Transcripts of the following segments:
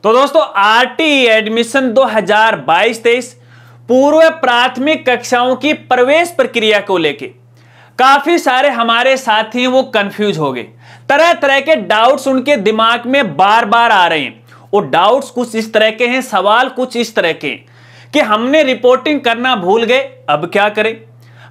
तो दोस्तों RT admission 2022-23 पूर्व प्राथमिक कक्षाओं की प्रवेश प्रक्रिया को लेके काफी सारे हमारे साथी वो कंफ्यूज हो गए। तरह तरह के डाउट्स उनके दिमाग में बार बार आ रहे हैं। वो डाउट्स कुछ इस तरह के हैं, सवाल कुछ इस तरह के कि हमने रिपोर्टिंग करना भूल गए, अब क्या करें?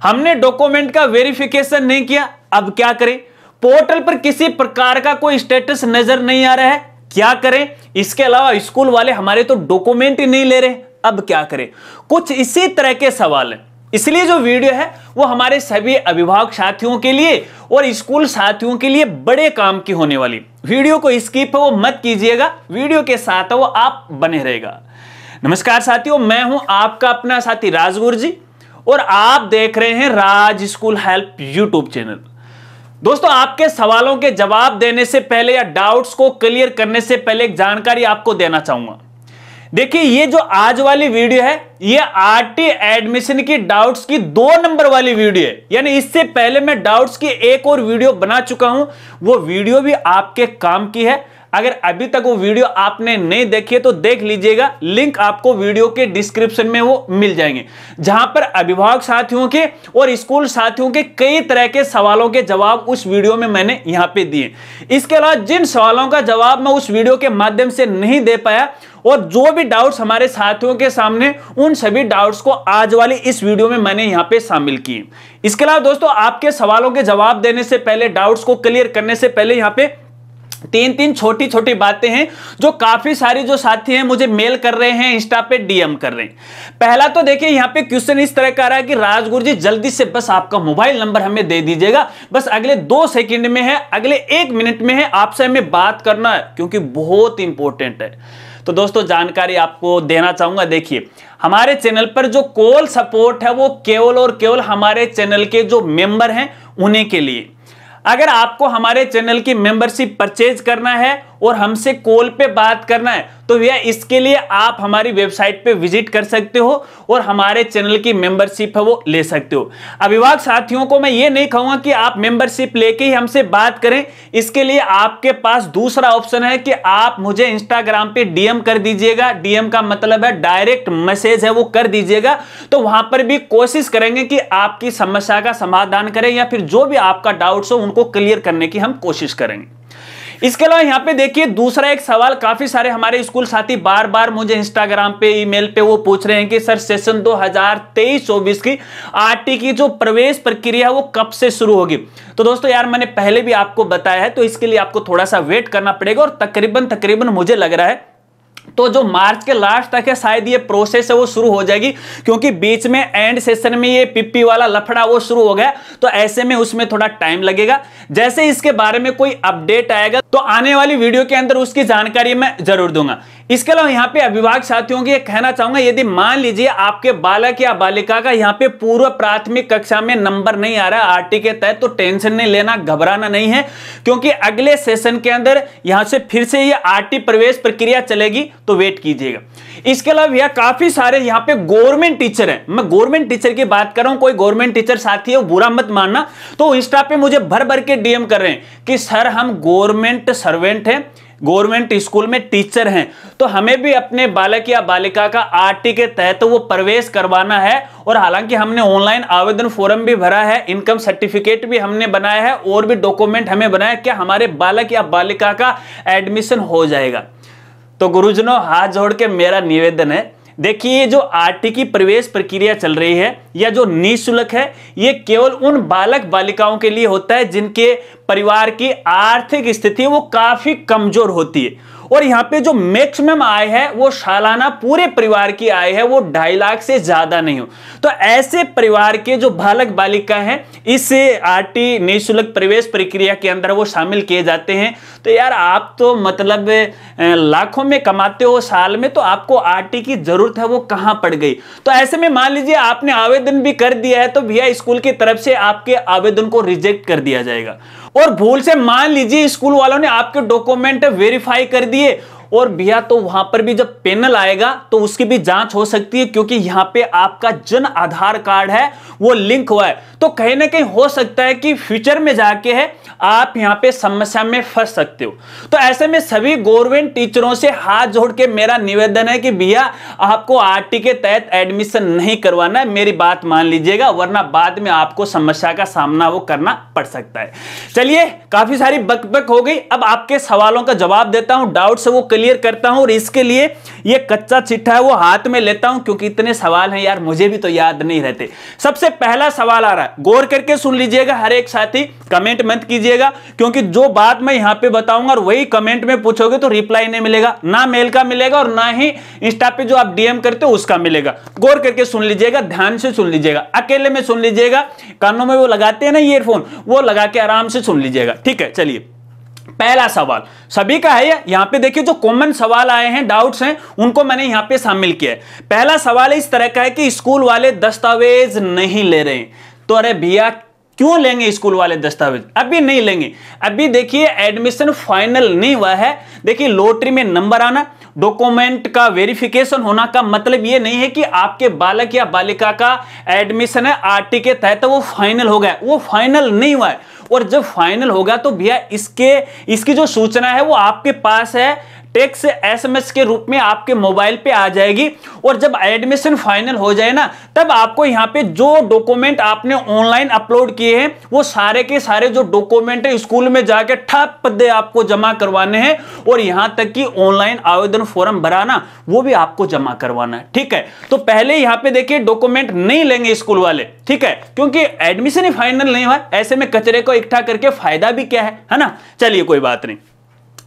हमने डॉक्यूमेंट का वेरिफिकेशन नहीं किया, अब क्या करें? पोर्टल पर किसी प्रकार का कोई स्टेटस नजर नहीं आ रहा है, क्या करें? इसके अलावा स्कूल वाले हमारे तो डॉक्यूमेंट ही नहीं ले रहे, अब क्या करें? कुछ इसी तरह के सवाल हैं। इसलिए जो वीडियो है वो हमारे सभी अभिभावक साथियों के लिए और स्कूल साथियों के लिए बड़े काम की होने वाली। वीडियो को स्किप वो मत कीजिएगा, वीडियो के साथ वो आप बने रहेगा। नमस्कार साथियों, मैं हूं आपका अपना साथी राजगुरु जी और आप देख रहे हैं राज स्कूल हेल्प यूट्यूब चैनल। दोस्तों, आपके सवालों के जवाब देने से पहले या डाउट्स को क्लियर करने से पहले एक जानकारी आपको देना चाहूंगा। देखिए, ये जो आज वाली वीडियो है ये आरटी एडमिशन की डाउट्स की 2 नंबर वाली वीडियो है। यानी इससे पहले मैं डाउट्स की एक और वीडियो बना चुका हूं, वो वीडियो भी आपके काम की है। अगर अभी तक वो वीडियो आपने नहीं देखी है तो देख लीजिएगा, लिंक आपको वीडियो के डिस्क्रिप्शन में वो मिल जाएंगे, जहां पर अभिभावक साथियों के और स्कूल साथियों के कई तरह के सवालों के जवाब उस वीडियो में मैंने यहां पे दिए। इसके अलावा जिन सवालों का जवाब मैं उस वीडियो के माध्यम से नहीं दे पाया और जो भी डाउट्स हमारे साथियों के सामने, उन सभी डाउट्स को आज वाली इस वीडियो में मैंने यहां पे शामिल किए। इसके अलावा दोस्तों, आपके सवालों के जवाब देने से पहले, डाउट्स को क्लियर करने से पहले यहां पे 3 छोटी छोटी बातें हैं जो काफी सारी जो साथी हैं मुझे मेल कर रहे हैं, इंस्टा पे डीएम कर रहे हैं। पहला तो देखिए, यहां पे क्वेश्चन इस तरह का आ रहा है कि राजगुरु जी जल्दी से बस आपका मोबाइल नंबर हमें दे दीजिएगा, बस अगले 2 सेकंड में है, अगले 1 मिनट में है, आपसे हमें बात करना है क्योंकि बहुत इंपॉर्टेंट है। तो दोस्तों, जानकारी आपको देना चाहूंगा। देखिए, हमारे चैनल पर जो कॉल सपोर्ट है वो केवल और केवल हमारे चैनल के जो मेंबर हैं उन्हीं के लिए। अगर आपको हमारे चैनल की मेंबरशिप परचेज करना है और हमसे कॉल पे बात करना है तो भैया इसके लिए आप हमारी वेबसाइट पे विजिट कर सकते हो और हमारे चैनल की मेंबरशिप है वो ले सकते हो। अभिभावक साथियों को मैं ये नहीं कहूंगा कि आप मेंबरशिप लेके ही हमसे बात करें। इसके लिए आपके पास दूसरा ऑप्शन है कि आप मुझे इंस्टाग्राम पे डीएम कर दीजिएगा। डीएम का मतलब है डायरेक्ट मैसेज है, वो कर दीजिएगा। तो वहां पर भी कोशिश करेंगे कि आपकी समस्या का समाधान करें या फिर जो भी आपका डाउट्स हो उनको क्लियर करने की हम कोशिश करेंगे। इसके अलावा यहां पे देखिए, दूसरा एक सवाल काफी सारे हमारे स्कूल साथी बार बार मुझे इंस्टाग्राम पे, ईमेल पे वो पूछ रहे हैं कि सर सेशन 2023-24 की आरटी की जो प्रवेश प्रक्रिया है वो कब से शुरू होगी? तो दोस्तों यार, मैंने पहले भी आपको बताया है, तो इसके लिए आपको थोड़ा सा वेट करना पड़ेगा और तकरीबन मुझे लग रहा है तो जो मार्च के लास्ट तक है शायद ये प्रोसेस है वो शुरू हो जाएगी, क्योंकि बीच में एंड सेशन में ये पीपी वाला लफड़ा वो शुरू हो गया, तो ऐसे में उसमें थोड़ा टाइम लगेगा। जैसे इसके बारे में कोई अपडेट आएगा तो आने वाली वीडियो के अंदर उसकी जानकारी मैं जरूर दूंगा। इसके अलावा यहाँ पे अभिभावक साथियों की कहना चाहूंगा, यदि मान लीजिए आपके बालक या बालिका का यहाँ पे पूर्व प्राथमिक कक्षा में नंबर नहीं आ रहा है आरटी के तहत, तो टेंशन नहीं लेना, घबराना नहीं है, क्योंकि अगले सेशन के अंदर यहां से फिर से ये आरटी प्रवेश प्रक्रिया चलेगी, तो वेट कीजिएगा। इसके अलावा यह काफी सारे यहाँ पे गवर्नमेंट टीचर हैं, मैं गवर्नमेंट टीचर की बात कर रहा हूं, कोई गवर्नमेंट टीचर साथी है बुरा मत मानना, तो इंस्टा पे मुझे भर भर के डीएम कर रहे हैं कि सर हम गवर्नमेंट सर्वेंट हैं, गवर्नमेंट स्कूल में टीचर हैं, तो हमें भी अपने बालक या बालिका का आरटी के तहत वो प्रवेश करवाना है। और हालांकि हमने ऑनलाइन आवेदन फॉर्म भी भरा है, इनकम सर्टिफिकेट भी हमने बनाया है और भी डॉक्यूमेंट हमें बनाया, क्या हमारे बालक या बालिका का एडमिशन हो जाएगा? तो गुरुजनों, हाथ जोड़ के मेरा निवेदन है, देखिए जो आरटी की प्रवेश प्रक्रिया चल रही है या जो निःशुल्क है, ये केवल उन बालक बालिकाओं के लिए होता है जिनके परिवार की आर्थिक स्थिति वो काफी कमजोर होती है। और यहाँ पे जो मैक्सिमम आय है वो सालाना पूरे परिवार की आय है वो 2.5 लाख से ज्यादा नहीं हो, तो ऐसे परिवार के जो बालक बालिका हैं इस आरटी निःशुल्क प्रवेश प्रक्रिया के अंदर वो शामिल किए जाते हैं। तो यार आप तो मतलब लाखों में कमाते हो साल में, तो आपको आरटी की जरूरत है वो कहां पड़ गई? तो ऐसे में मान लीजिए आपने आवेदन भी कर दिया है तो भैया स्कूल की तरफ से आपके आवेदन को रिजेक्ट कर दिया जाएगा। और भूल से मान लीजिए स्कूल वालों ने आपके डॉक्यूमेंट वेरीफाई कर दिए और भैया तो वहां पर भी जब पैनल आएगा तो उसकी भी जांच हो सकती है, क्योंकि यहां पे आपका जन आधार कार्ड है वो लिंक हुआ है। तो कहीं ना कहीं हो सकता है कि फ्यूचर में जाके है आप यहां पे समस्या में फंस सकते हो। तो ऐसे में सभी गवर्नमेंट टीचरों से हाथ जोड़ के मेरा निवेदन है कि भैया आपको आरटी के तहत एडमिशन नहीं करवाना है, मेरी बात मान लीजिएगा, वरना बाद में आपको समस्या का सामना वो करना पड़ सकता है। चलिए, काफी सारी बकबक हो गई, अब आपके सवालों का जवाब देता हूं, डाउट से वो क्लियर करता हूं, और इसके लिए ये कच्चा चिट्ठा है वो हाथ में लेता हूं, क्योंकि इतने सवाल हैं यार, मुझे भी तो याद नहीं रहते। सबसे पहला सवाल आ रहा है, गौर करके सुन लीजिएगा, हर एक साथी कमेंट मत कीजिएगा, क्योंकि जो बात मैं यहां पे बताऊंगा और वही कमेंट में पूछोगे तो रिप्लाई नहीं मिलेगा, ना मेल का मिलेगा और ना ही इंस्टा पे जो आप डीएम करते हो उसका मिलेगा। गौर करके सुन लीजिएगा, ध्यान से सुन लीजिएगा, अकेले में सुन लीजिएगा, कानों में वो लगाते हैं ना ईयरफोन, वो लगा के आराम से सुन लीजिएगा, ठीक है। चलिए, पहला सवाल सभी का है, यहां पे देखिए जो कॉमन सवाल आए हैं, डाउट्स हैं, उनको मैंने यहां पे शामिल किया है। पहला सवाल इस तरह का है कि स्कूल वाले दस्तावेज नहीं ले रहे, तो अरे भैया क्यों लेंगे स्कूल वाले दस्तावेज? अभी नहीं लेंगे, अभी देखिए एडमिशन फाइनल नहीं हुआ है। देखिए लॉटरी में नंबर आना, डॉक्यूमेंट का वेरिफिकेशन होना का मतलब ये नहीं है कि आपके बालक या बालिका का एडमिशन है आरटी के तहत वो फाइनल हो गया, वो फाइनल नहीं हुआ है। और जब फाइनल होगा तो भैया इसकी जो सूचना है वो आपके पास है, टेक्स्ट एसएमएस के रूप में आपके मोबाइल पे आ जाएगी। और जब एडमिशन फाइनल हो जाए ना, तब आपको यहाँ पे जो डॉक्यूमेंट आपने ऑनलाइन अपलोड किए हैं वो सारे के सारे जो डॉक्यूमेंट है स्कूल में जाके ठप दे आपको जमा करवाने हैं, और यहां तक कि ऑनलाइन आवेदन फॉर्म भराना वो भी आपको जमा करवाना है, ठीक है। तो पहले यहां पे देखिए डॉक्यूमेंट नहीं लेंगे स्कूल वाले, ठीक है, क्योंकि एडमिशन ही फाइनल नहीं हुआ, ऐसे में कचरे को इकट्ठा करके फायदा भी क्या है ना। चलिए कोई बात नहीं।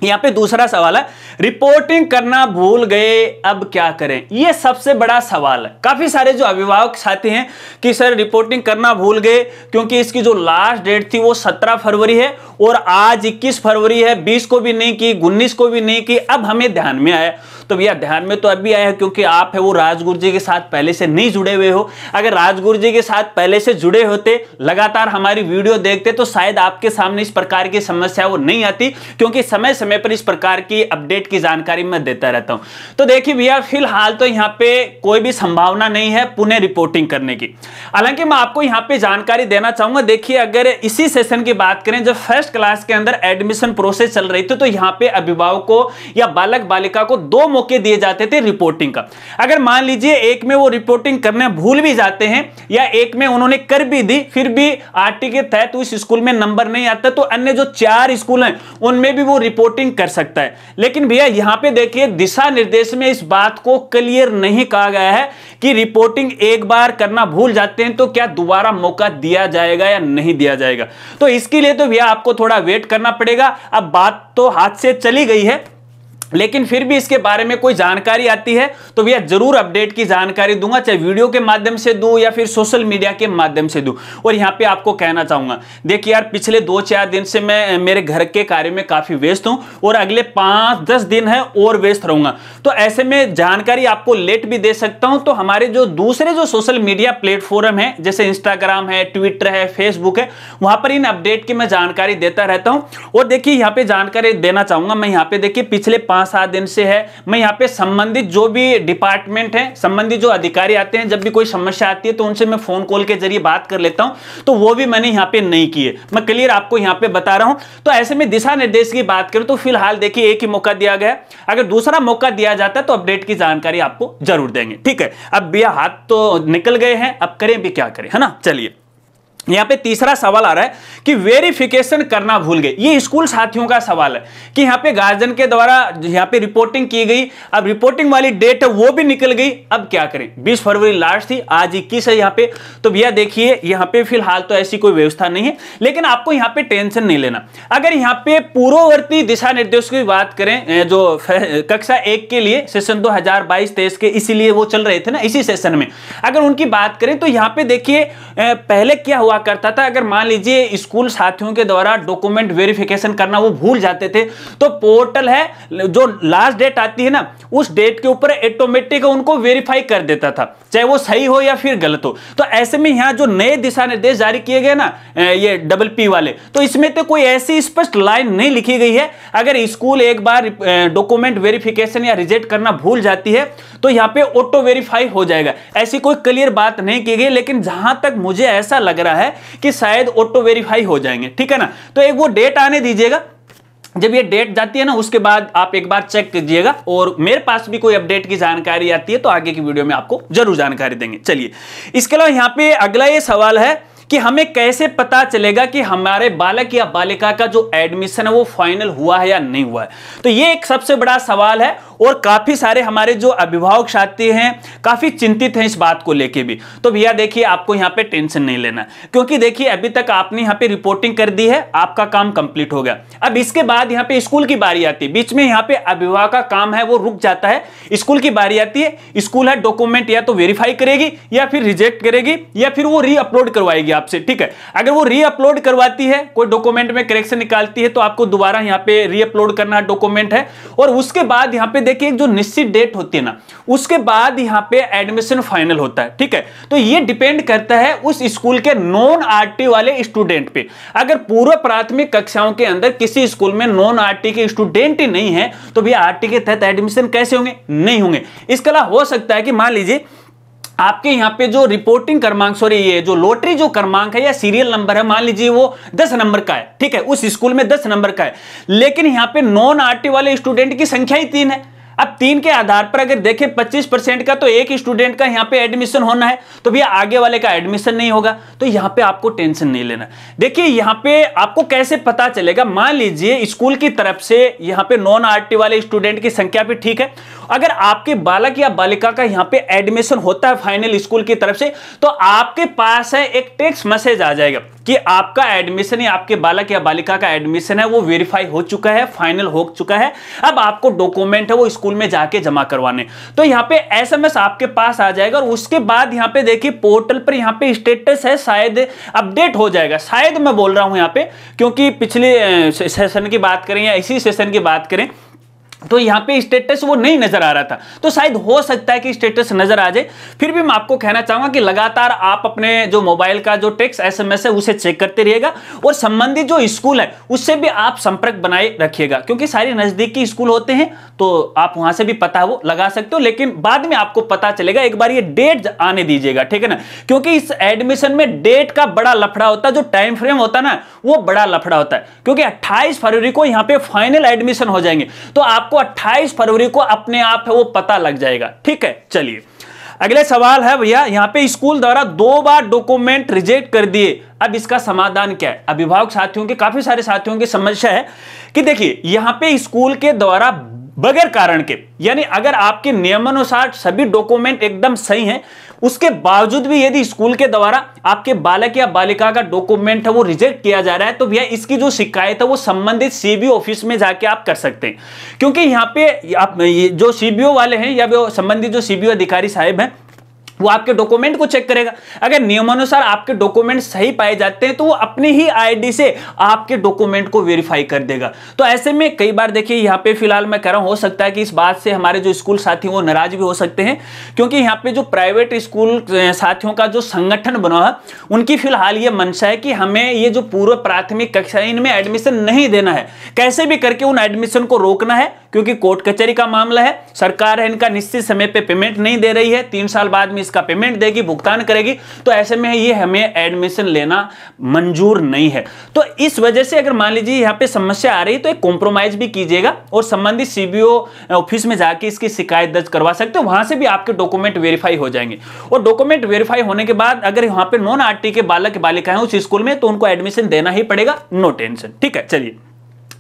यहां पे दूसरा सवाल है, रिपोर्टिंग करना भूल गए अब क्या करें? ये सबसे बड़ा सवाल है। काफी सारे जो अभिभावक साथी हैं कि सर रिपोर्टिंग करना भूल गए, क्योंकि इसकी जो लास्ट डेट थी वो 17 फरवरी है और आज 21 फरवरी है, 20 को भी नहीं की, 19 को भी नहीं की, अब हमें ध्यान में आया। तो भैया ध्यान में तो अभी आया है क्योंकि आप है वो राजगुरु जी के साथ पहले से नहीं जुड़े हुए हो। अगर राजगुरु जी के साथ पहले से जुड़े होते, लगातार हमारी वीडियो देखते, तो शायद आपके सामने इस प्रकार की समस्या वो नहीं आती, क्योंकि समय समय पर इस प्रकार की अपडेट की जानकारी मैं देता रहता हूं। तो देखिए भैया फिलहाल तो यहां पे कोई भी संभावना नहीं है पुनः रिपोर्टिंग करने की। हालांकि मैं आपको यहां पे जानकारी देना चाहूंगा, देखिए अगर इसी सेशन की बात करें, जब फर्स्ट क्लास के अंदर एडमिशन प्रोसेस चल रही थी, तो यहां पे अभिभावकों या बालक बालिका को 2 मौके दिए जाते थे रिपोर्टिंग का। अगर मान लीजिए एक में वो रिपोर्टिंग करने भूल भी जाते हैं या एक में उन्होंने कर भी दी, फिर भी आरटी के तहत उस स्कूल में नंबर नहीं आता, तो अन्य जो 4 स्कूल हैं उनमें भी वो रिपोर्टिंग कर सकता है। लेकिन भैया यहां पे देखिए दिशा निर्देश में इस बात को क्लियर नहीं कहा गया है कि रिपोर्टिंग एक बार करना भूल जाते हैं तो क्या दोबारा मौका दिया जाएगा या नहीं दिया जाएगा। तो इसके लिए तो भैया आपको थोड़ा वेट करना पड़ेगा। अब बात तो हाथ से चली गई है, लेकिन फिर भी इसके बारे में कोई जानकारी आती है तो भैया जरूर अपडेट की जानकारी दूंगा, चाहे वीडियो के माध्यम से दूं या फिर सोशल मीडिया के माध्यम से दूं। और यहां पे आपको कहना चाहूंगा, देखिए यार पिछले 2-4 दिन से मैं मेरे घर के कार्य में काफी व्यस्त हूं और अगले 5-10 दिन है और व्यस्त रहूंगा, तो ऐसे में जानकारी आपको लेट भी दे सकता हूं। तो हमारे जो दूसरे जो सोशल मीडिया प्लेटफॉर्म है, जैसे इंस्टाग्राम है, ट्विटर है, फेसबुक है, वहां पर इन अपडेट की मैं जानकारी देता रहता हूं। और देखिए यहां पे जानकारी देना चाहूंगा मैं, यहां पे देखिए पिछले 5-7 दिन से है मैं यहाँ पे संबंधित जो भी डिपार्टमेंट है, संबंधित जो अधिकारी आते हैं, जब भी कोई समस्या आती है तो उनसे मैं फोन कॉल के जरिए बात कर लेता हूं, तो वो भी मैंने यहाँ पे नहीं किए, मैं क्लियर आपको यहाँ पे बता रहा हूं। तो ऐसे में दिशा निर्देश की बात करें तो फिलहाल देखिए एक ही मौका दिया गया, अगर दूसरा मौका दिया जाता है तो अपडेट की जानकारी आपको जरूर देंगे, ठीक है। अब भैया हाथ तो निकल गए हैं, अब करें भी क्या करें, है ना। चलिए यहां पे तीसरा सवाल आ रहा है कि वेरिफिकेशन करना भूल गए। ये स्कूल साथियों का सवाल है कि यहां पे गार्जियन के द्वारा यहां पे रिपोर्टिंग की गई, अब रिपोर्टिंग वाली डेट है वो भी निकल गई, अब क्या करें। 20 फरवरी लास्ट थी, आज 21 है यहां पे। तो भैया देखिए यहां पे फिलहाल तो ऐसी कोई व्यवस्था नहीं है, लेकिन आपको यहां पे टेंशन नहीं लेना। अगर यहां पे पूर्ववर्ती दिशा निर्देश की बात करें, जो कक्षा 1 के लिए सेशन 2022-23 के इसीलिए वो चल रहे थे ना इसी सेशन में, अगर उनकी बात करें तो यहां पे देखिए पहले क्या हुआ हुआ करता था, अगर मान लीजिए स्कूल साथियों के द्वारा डॉक्यूमेंट वेरिफिकेशन करना वो भूल जाते थे, तो पोर्टल है जो लास्ट डेट आती है ना, उस डेट के ऊपर ऑटोमेटिक उनको वेरीफाई कर देता था, चाहे वो सही हो या फिर गलत हो। तो ऐसे में यहां जो नए दिशा निर्देश जारी किए गए ना, ये DPP वाले, तो इसमें तो कोई ऐसी स्पष्ट लाइन नहीं लिखी गई है, अगर स्कूल एक बार डॉक्यूमेंट वेरिफिकेशन या रिजेक्ट करना भूल जाती है तो यहां पे ऑटो वेरीफाई हो जाएगा, ऐसी कोई क्लियर बात नहीं की गई। लेकिन जहां तक मुझे ऐसा लग रहा है कि शायद ऑटो वेरीफाई हो जाएंगे, ठीक है ना। तो एक वो डेट आने दीजिएगा, जब ये डेट जाती है ना उसके बाद आप एक बार चेक कीजिएगा, और मेरे पास भी कोई अपडेट की जानकारी आती है तो आगे की वीडियो में आपको जरूर जानकारी देंगे। चलिए, इसके अलावा यहां पे अगला ये सवाल है कि हमें कैसे पता चलेगा कि हमारे बालक या बालिका का जो एडमिशन है वो फाइनल हुआ है या नहीं हुआ है। तो ये एक सबसे बड़ा सवाल है, और काफी सारे हमारे जो अभिभावक साथी हैं काफी चिंतित हैं इस बात को लेके भी। तो भैया देखिए, आपको यहाँ पे टेंशन नहीं लेना, क्योंकि देखिए अभी तक आपने यहाँ पे रिपोर्टिंग कर दी है, आपका काम कंप्लीट हो गया। अब इसके बाद यहाँ पे स्कूल की बारी आती है, बीच में यहाँ पे अभिभावक का काम है वो रुक जाता है, स्कूल की बारी आती है। स्कूल है डॉक्यूमेंट या तो वेरीफाई करेगी या फिर रिजेक्ट करेगी या फिर वो री अपलोड करवाएगी आपसे, ठीक है। अगर वो री अपलोड करवाती है, कोई डॉक्यूमेंट में करेक्शन निकालती है, तो आपको दोबारा यहाँ पे री अपलोड करना डॉक्यूमेंट है, और उसके बाद यहाँ पे देखिए एक जो निश्चित डेट होती है ना, उसके बाद यहाँ पे एडमिशन फाइनल होता है, ठीक है। तो ये डिपेंड करता है उस स्कूल के नॉन आरटी वाले स्टूडेंट पे। अगर पूर्व प्राथमिक कक्षाओं के अंदर किसी स्कूल में नॉन आरटी के स्टूडेंट ही नहीं है, तो भी आरटी के तहत एडमिशन कैसे होंगे? नहीं होंगे। इसके अलावा हो सकता है कि मान लीजिए आपके यहाँ पे जो रिपोर्टिंग क्रमांक, सॉरी ये जो लॉटरी जो क्रमांक है या सीरियल नंबर है, मान लीजिए वो 10 नंबर का है, ठीक है, उस स्कूल में 10 नंबर का है, लेकिन यहाँ पे नॉन आरटी वाले स्टूडेंट की संख्या ही 3 है। अब 3 के आधार पर अगर देखें 25% का, तो एक स्टूडेंट का यहाँ पे एडमिशन होना है, तो भैया आगे वाले का एडमिशन नहीं होगा। तो यहाँ पे आपको टेंशन नहीं लेना। देखिए यहाँ पे आपको कैसे पता चलेगा, मान लीजिए स्कूल की तरफ से यहाँ पे नॉन आरटी वाले स्टूडेंट की संख्या भी ठीक है, अगर आपके बालक या बालिका का यहाँ पे एडमिशन होता है फाइनल स्कूल की तरफ से, तो आपके पास है एक टेक्स्ट मैसेज आ जाएगा कि आपका एडमिशन या आपके बालक या बालिका का एडमिशन है वो वेरीफाई हो चुका है, फाइनल हो चुका है। अब आपको डॉक्यूमेंट है वो स्कूल में जाके जमा करवाने, तो यहाँ पे एसएमएस आपके पास आ जाएगा, और उसके बाद यहाँ पे देखिए पोर्टल पर यहाँ पे स्टेटस है, शायद अपडेट हो जाएगा, शायद मैं बोल रहा हूं यहाँ पे, क्योंकि पिछले सेशन की बात करें या इसी सेशन की बात करें तो यहाँ पे स्टेटस वो नहीं नजर आ रहा था, तो शायद हो सकता है कि स्टेटस नजर आ जाए। फिर भी मैं आपको कहना चाहूंगा कि लगातार आप अपने जो मोबाइल का जो टेक्स्ट एसएमएस है उसे चेक करते रहिएगा, और संबंधित जो स्कूल है उससे भी आप संपर्क बनाए रखिएगा, क्योंकि सारे नजदीकी स्कूल होते हैं तो आप वहां से भी पता वो लगा सकते हो, लेकिन बाद में आपको पता चलेगा। एक बार ये डेट आने दीजिएगा, ठीक है ना, क्योंकि इस एडमिशन में डेट का बड़ा लफड़ा होता है, जो टाइम फ्रेम होता है ना वो बड़ा लफड़ा होता है, क्योंकि 28 फरवरी को यहाँ पे फाइनल एडमिशन हो जाएंगे, तो आपको 28 फरवरी को अपने आप है वो पता लग जाएगा, ठीक है। चलिए अगले सवाल है भैया, यहाँ पे स्कूल द्वारा 2 बार डॉक्यूमेंट रिजेक्ट कर दिए, अब इसका समाधान क्या है? अभिभावक साथियों के, काफी सारे साथियों की समस्या है कि देखिए यहाँ पे स्कूल के द्वारा बगैर कारण के, यानी अगर आपके नियमानुसार सभी डॉक्यूमेंट एकदम सही हैं, उसके बावजूद भी यदि स्कूल के द्वारा आपके बालक या बालिका का डॉक्यूमेंट है वो रिजेक्ट किया जा रहा है, तो भैया इसकी जो शिकायत है वो संबंधित सीबीओ ऑफिस में जाके आप कर सकते हैं, क्योंकि यहाँ पे आप ये जो सीबीओ वाले हैं या संबंधित जो सीबीओ अधिकारी साहब हैं वो आपके डॉक्यूमेंट को चेक करेगा। अगर नियमानुसार आपके डॉक्यूमेंट सही पाए जाते हैं तो वो अपनी ही आईडी से आपके डॉक्यूमेंट को वेरीफाई कर देगा। तो ऐसे में कई बार देखिए यहाँ पे फिलहाल मैं कह रहा हूँ, हो सकता है कि इस बात से हमारे जो स्कूल साथी वो नाराज भी हो सकते हैं, क्योंकि यहाँ पे जो प्राइवेट स्कूल साथियों का जो संगठन बना है उनकी फिलहाल ये मंशा है कि हमें ये जो पूर्व प्राथमिक कक्षा इनमें एडमिशन नहीं देना है, कैसे भी करके उन एडमिशन को रोकना है, क्योंकि कोर्ट कचहरी का मामला है, सरकार है इनका निश्चित समय पे पेमेंट नहीं दे रही है, 3 साल बाद में इसका पेमेंट देगी, भुगतान करेगी, तो ऐसे में ये हमें एडमिशन लेना मंजूर नहीं है। तो इस वजह से अगर मान लीजिए यहाँ पे समस्या आ रही तो एक कॉम्प्रोमाइज भी कीजिएगा और संबंधित सीबीओ ऑफिस में जाके इसकी शिकायत दर्ज करवा सकते हो, वहां से भी आपके डॉक्यूमेंट वेरीफाई हो जाएंगे। और डॉक्यूमेंट वेरीफाई होने के बाद अगर यहाँ पे नॉन आरटी के बालक बालिकाएं उस स्कूल में तो उनको एडमिशन देना ही पड़ेगा, नो टेंशन, ठीक है। चलिए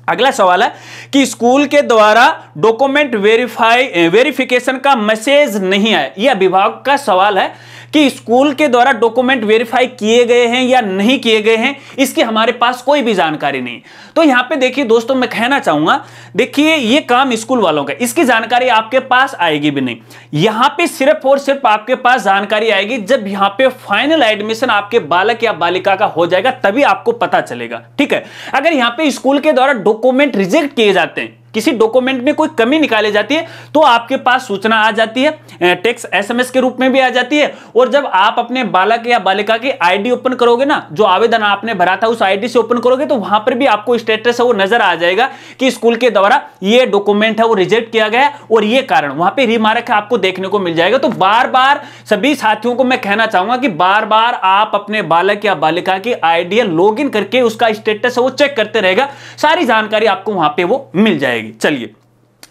अगला सवाल है कि स्कूल के द्वारा डॉक्यूमेंट वेरिफिकेशन का मैसेज नहीं आया। यह अभिभावक का सवाल है कि स्कूल के द्वारा डॉक्यूमेंट वेरीफाई किए गए हैं या नहीं किए गए हैं, इसकी हमारे पास कोई भी जानकारी नहीं। तो यहां पे देखिए दोस्तों, मैं कहना चाहूंगा, देखिए ये काम स्कूल वालों का, इसकी जानकारी आपके पास आएगी भी नहीं। यहां पे सिर्फ और सिर्फ आपके पास जानकारी आएगी जब यहां पे फाइनल एडमिशन आपके बालक या बालिका का हो जाएगा, तभी आपको पता चलेगा। ठीक है, अगर यहां पे स्कूल के द्वारा डॉक्यूमेंट रिजेक्ट किए जाते हैं, किसी डॉक्यूमेंट में कोई कमी निकाली जाती है, तो आपके पास सूचना आ जाती है, टेक्स्ट एसएमएस के रूप में भी आ जाती है। और जब आप अपने बालक या बालिका की आईडी ओपन करोगे ना, जो आवेदन आपने भरा था उस आईडी से ओपन करोगे, तो वहां पर भी आपको स्टेटस है वो नजर आ जाएगा कि स्कूल के द्वारा ये डॉक्यूमेंट है वो रिजेक्ट किया गया और ये कारण वहां पे रिमार्क है आपको देखने को मिल जाएगा। तो बार बार सभी साथियों को मैं कहना चाहूंगा कि बार बार आप अपने बालक या बालिका की आईडी लॉग इन करके उसका स्टेटस है वो चेक करते रहेगा, सारी जानकारी आपको वहां पे वो मिल जाएगी। चलिए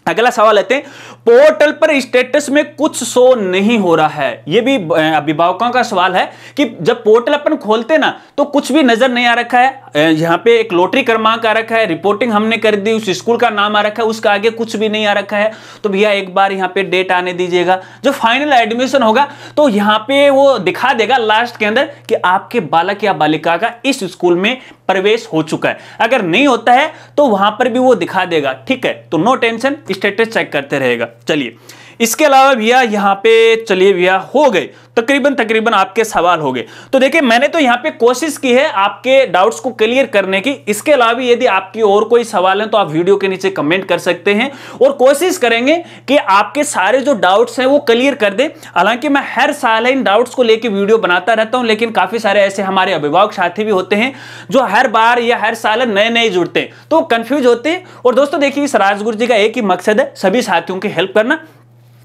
अगला सवाल लेते हैं, पोर्टल पर स्टेटस में कुछ शो नहीं हो रहा है। यह भी अभिभावकों का सवाल है कि जब पोर्टल अपन खोलते ना तो कुछ भी नजर नहीं आ रखा है। यहां पे एक लॉटरी क्रमांक आ रखा है, रिपोर्टिंग हमने कर दी, उस स्कूल का नाम आ रखा है, उसका आगे कुछ भी नहीं आ रखा है। तो भैया एक बार यहां पे डेट आने दीजिएगा, जो फाइनल एडमिशन होगा तो यहां पे वो दिखा देगा लास्ट के अंदर कि आपके बालक या बालिका का इस स्कूल में प्रवेश हो चुका है। अगर नहीं होता है तो वहां पर भी वो दिखा देगा। ठीक है, तो नो टेंशन, स्टेटस चेक करते रहेगा। चलिए इसके अलावा भैया यहां पे, चलिए भैया हो गए तकरीबन आपके सवाल हो गए। तो देखिए मैंने तो यहां पे कोशिश की है आपके डाउट्स को क्लियर करने की। इसके अलावा यदि आपकी और कोई सवाल है तो आप वीडियो के नीचे कमेंट कर सकते हैं और कोशिश करेंगे कि आपके सारे जो डाउट्स हैं वो क्लियर कर दे। हालांकि मैं हर साल इन डाउट्स को लेकर वीडियो बनाता रहता हूं, लेकिन काफी सारे ऐसे हमारे अभिभावक साथी भी होते हैं जो हर बार या हर साल नए जुड़ते हैं, तो कंफ्यूज होते हैं। और दोस्तों देखिए, इस राजगुरु जी का एक ही मकसद है, सभी साथियों की हेल्प करना।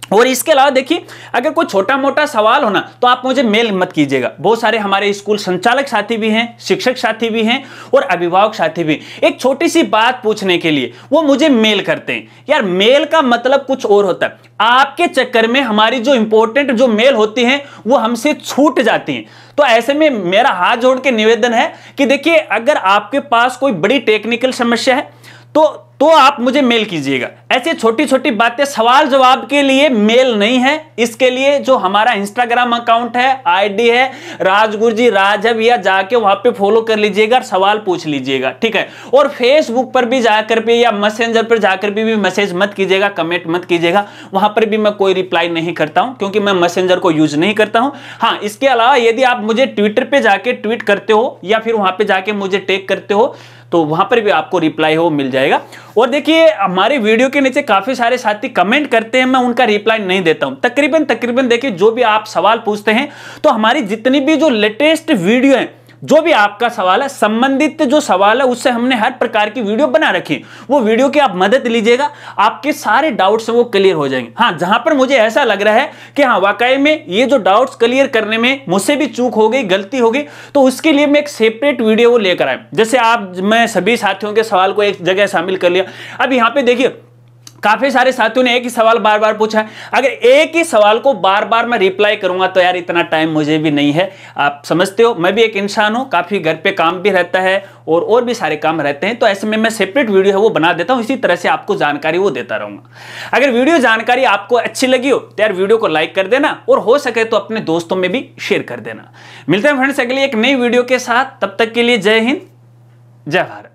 और इसके अलावा देखिए, अगर कोई छोटा मोटा सवाल होना तो आप मुझे मेल मत कीजिएगा। बहुत सारे हमारे स्कूल संचालक साथी भी हैं, शिक्षक साथी भी हैं और अभिभावक साथी भी। एक छोटी सी बात पूछने के लिए वो मुझे मेल करते हैं। यार मेल का मतलब कुछ और होता है, आपके चक्कर में हमारी जो इंपॉर्टेंट जो मेल होती हैं वो हमसे छूट जाती हैं। तो ऐसे में मेरा हाथ जोड़ के निवेदन है कि देखिए, अगर आपके पास कोई बड़ी टेक्निकल समस्या है तो आप मुझे मेल कीजिएगा। ऐसे छोटी छोटी बातें सवाल जवाब के लिए मेल नहीं है। इसके लिए जो हमारा इंस्टाग्राम अकाउंट है, आईडी है राजगुरु जी राज है भैया, जाके वहां पे फॉलो कर लीजिएगा, सवाल पूछ लीजिएगा। ठीक है, और फेसबुक पर भी जाकर भी या मैसेंजर पर जाकर भी मैसेज मत कीजिएगा, कमेंट मत कीजिएगा। वहां पर भी मैं कोई रिप्लाई नहीं करता हूं क्योंकि मैं मैसेंजर को यूज नहीं करता हूं। हाँ, इसके अलावा यदि आप मुझे ट्विटर पे जाके ट्वीट करते हो या फिर वहां पे जाके मुझे टैग करते हो तो वहां पर भी आपको रिप्लाई हो मिल जाएगा। और देखिए, हमारे वीडियो के नीचे काफी सारे साथी कमेंट करते हैं, मैं उनका रिप्लाई नहीं देता हूं। तकरीबन देखिए, जो भी आप सवाल पूछते हैं तो हमारी जितनी भी जो लेटेस्ट वीडियो है, जो भी आपका सवाल है, संबंधित जो सवाल है उससे हमने हर प्रकार की वीडियो बना रखी है। वो वीडियो की आप मदद लीजिएगा, आपके सारे डाउट्स वो क्लियर हो जाएंगे। हाँ, जहां पर मुझे ऐसा लग रहा है कि हाँ वाकई में ये जो डाउट्स क्लियर करने में मुझसे भी चूक हो गई, गलती हो गई, तो उसके लिए मैं एक सेपरेट वीडियो वो लेकर आया। जैसे मैं सभी साथियों के सवाल को एक जगह शामिल कर लिया। अब यहाँ पे देखिए, काफी सारे साथियों ने एक ही सवाल बार बार पूछा है। अगर एक ही सवाल को बार बार मैं रिप्लाई करूंगा तो यार इतना टाइम मुझे भी नहीं है। आप समझते हो, मैं भी एक इंसान हूं, काफी घर पे काम भी रहता है और भी सारे काम रहते हैं। तो ऐसे में मैं सेपरेट वीडियो है वो बना देता हूं, इसी तरह से आपको जानकारी वो देता रहूंगा। अगर वीडियो जानकारी आपको अच्छी लगी हो तो यार वीडियो को लाइक कर देना और हो सके तो अपने दोस्तों में भी शेयर कर देना। मिलते हैं फ्रेंड्स अगली एक नई वीडियो के साथ, तब तक के लिए जय हिंद, जय भारत।